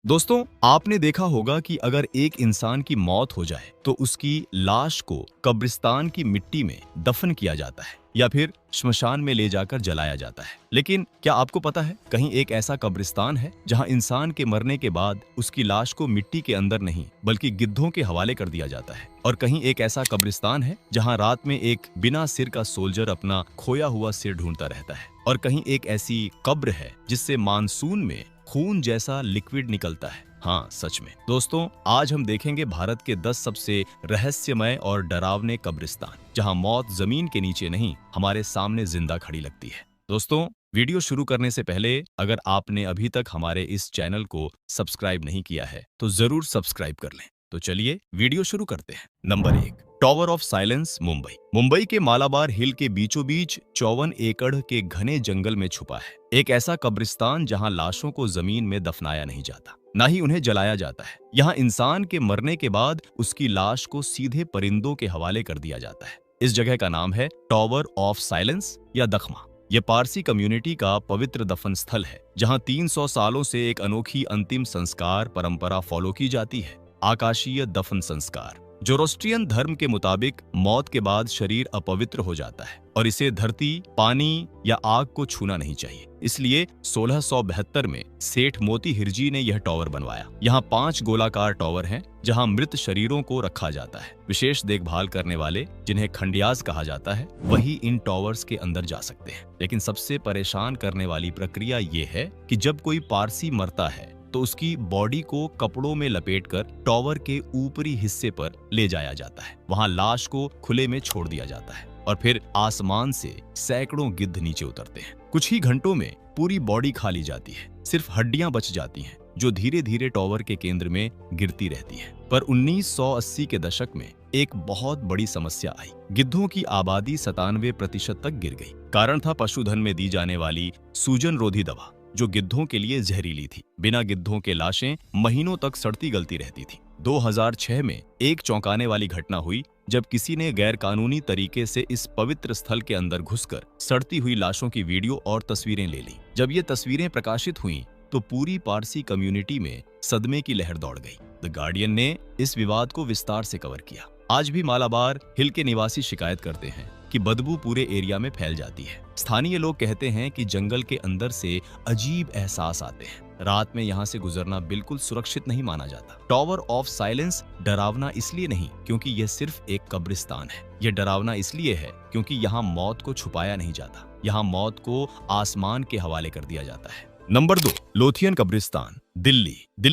दोस्तों, आपने देखा होगा कि अगर एक इंसान की मौत हो जाए तो उसकी लाश को कब्रिस्तान की मिट्टी में दफन किया जाता है या फिर श्मशान में ले जाकर जलाया जाता है। लेकिन क्या आपको पता है, कहीं एक ऐसा कब्रिस्तान है जहां इंसान के मरने के बाद उसकी लाश को मिट्टी के अंदर नहीं बल्कि गिद्धों के हवाले कर दिया जाता है। और कहीं एक ऐसा कब्रिस्तान है जहां रात में एक बिना सिर का सोल्जर अपना खोया हुआ सिर ढूंढता रहता है। और कहीं एक ऐसी कब्र है जिससे मानसून में खून जैसा लिक्विड निकलता है। हाँ, सच में। दोस्तों, आज हम देखेंगे भारत के 10 सबसे रहस्यमय और डरावने कब्रिस्तान, जहां मौत जमीन के नीचे नहीं हमारे सामने जिंदा खड़ी लगती है। दोस्तों, वीडियो शुरू करने से पहले अगर आपने अभी तक हमारे इस चैनल को सब्सक्राइब नहीं किया है तो जरूर सब्सक्राइब कर लें। तो चलिए वीडियो शुरू करते हैं। Number 1, tower of silence, Mumbai. Mumbai के मालाबार हिल के बीचों बीच 54 एकड़ के घने जंगल में छुपा है एक ऐसा कब्रिस्तान जहां लाशों को जमीन में दफनाया नहीं जाता, ना ही उन्हें जलाया जाता है। यहाँ इंसान के मरने के बाद उसकी लाश को सीधे परिंदों के हवाले कर दिया जाता है। इस जगह का नाम है टॉवर ऑफ साइलेंस या दखमा। ये पारसी कम्युनिटी का पवित्र दफन स्थल है जहां 300 सालों से एक अनोखी अंतिम संस्कार परंपरा फॉलो की जाती है। आकाशीय दफन संस्कार। जोरोस्ट्रियन धर्म के मुताबिक मौत के बाद शरीर अपवित्र हो जाता है और इसे धरती, पानी या आग को छूना नहीं चाहिए। इसलिए 1672 में सेठ मोती हिरजी ने यह टॉवर बनवाया। यहाँ 5 गोलाकार टॉवर हैं जहाँ मृत शरीरों को रखा जाता है। विशेष देखभाल करने वाले, जिन्हें खंडियाज कहा जाता है, वही इन टॉवर्स के अंदर जा सकते हैं। लेकिन सबसे परेशान करने वाली प्रक्रिया ये है कि जब कोई पारसी मरता है तो उसकी बॉडी को कपड़ों में लपेटकर टॉवर के ऊपरी हिस्से पर ले जाया जाता है। वहां लाश को खुले में छोड़ दिया जाता है और फिर आसमान से सैकड़ों गिद्ध नीचे उतरते हैं। कुछ ही घंटों में पूरी बॉडी खा ली जाती है, सिर्फ हड्डियां बच जाती हैं जो धीरे धीरे टॉवर के केंद्र में गिरती रहती है। पर 1980 के दशक में एक बहुत बड़ी समस्या आई। गिद्धों की आबादी 97% तक गिर गई। कारण था पशुधन में दी जाने वाली सूजन रोधी दवा, जो गिद्धों के लिए जहरीली थी। बिना गिद्धों के लाशें महीनों तक सड़ती गलती रहती थी। 2006 में एक चौंकाने वाली घटना हुई जब किसी ने गैरकानूनी तरीके से इस पवित्र स्थल के अंदर घुसकर सड़ती हुई लाशों की वीडियो और तस्वीरें ले ली। जब ये तस्वीरें प्रकाशित हुईं तो पूरी पारसी कम्युनिटी में सदमे की लहर दौड़ गई। द गार्डियन ने इस विवाद को विस्तार से कवर किया। आज भी मालाबार हिल के निवासी शिकायत करते हैं कि बदबू पूरे एरिया में फैल जाती है। स्थानीय लोग कहते हैं कि जंगल के अंदर से अजीब एहसास आते हैं। रात में यहाँ से गुजरना बिल्कुल सुरक्षित नहीं माना जाता। टॉवर ऑफ साइलेंस डरावना इसलिए नहीं क्योंकि यह सिर्फ एक कब्रिस्तान है। यह डरावना इसलिए है क्योंकि यहाँ मौत को छुपाया नहीं जाता। यहाँ मौत को आसमान के हवाले कर दिया जाता है। नंबर 2, लोथियन कब्रिस्तान, दिल्ली।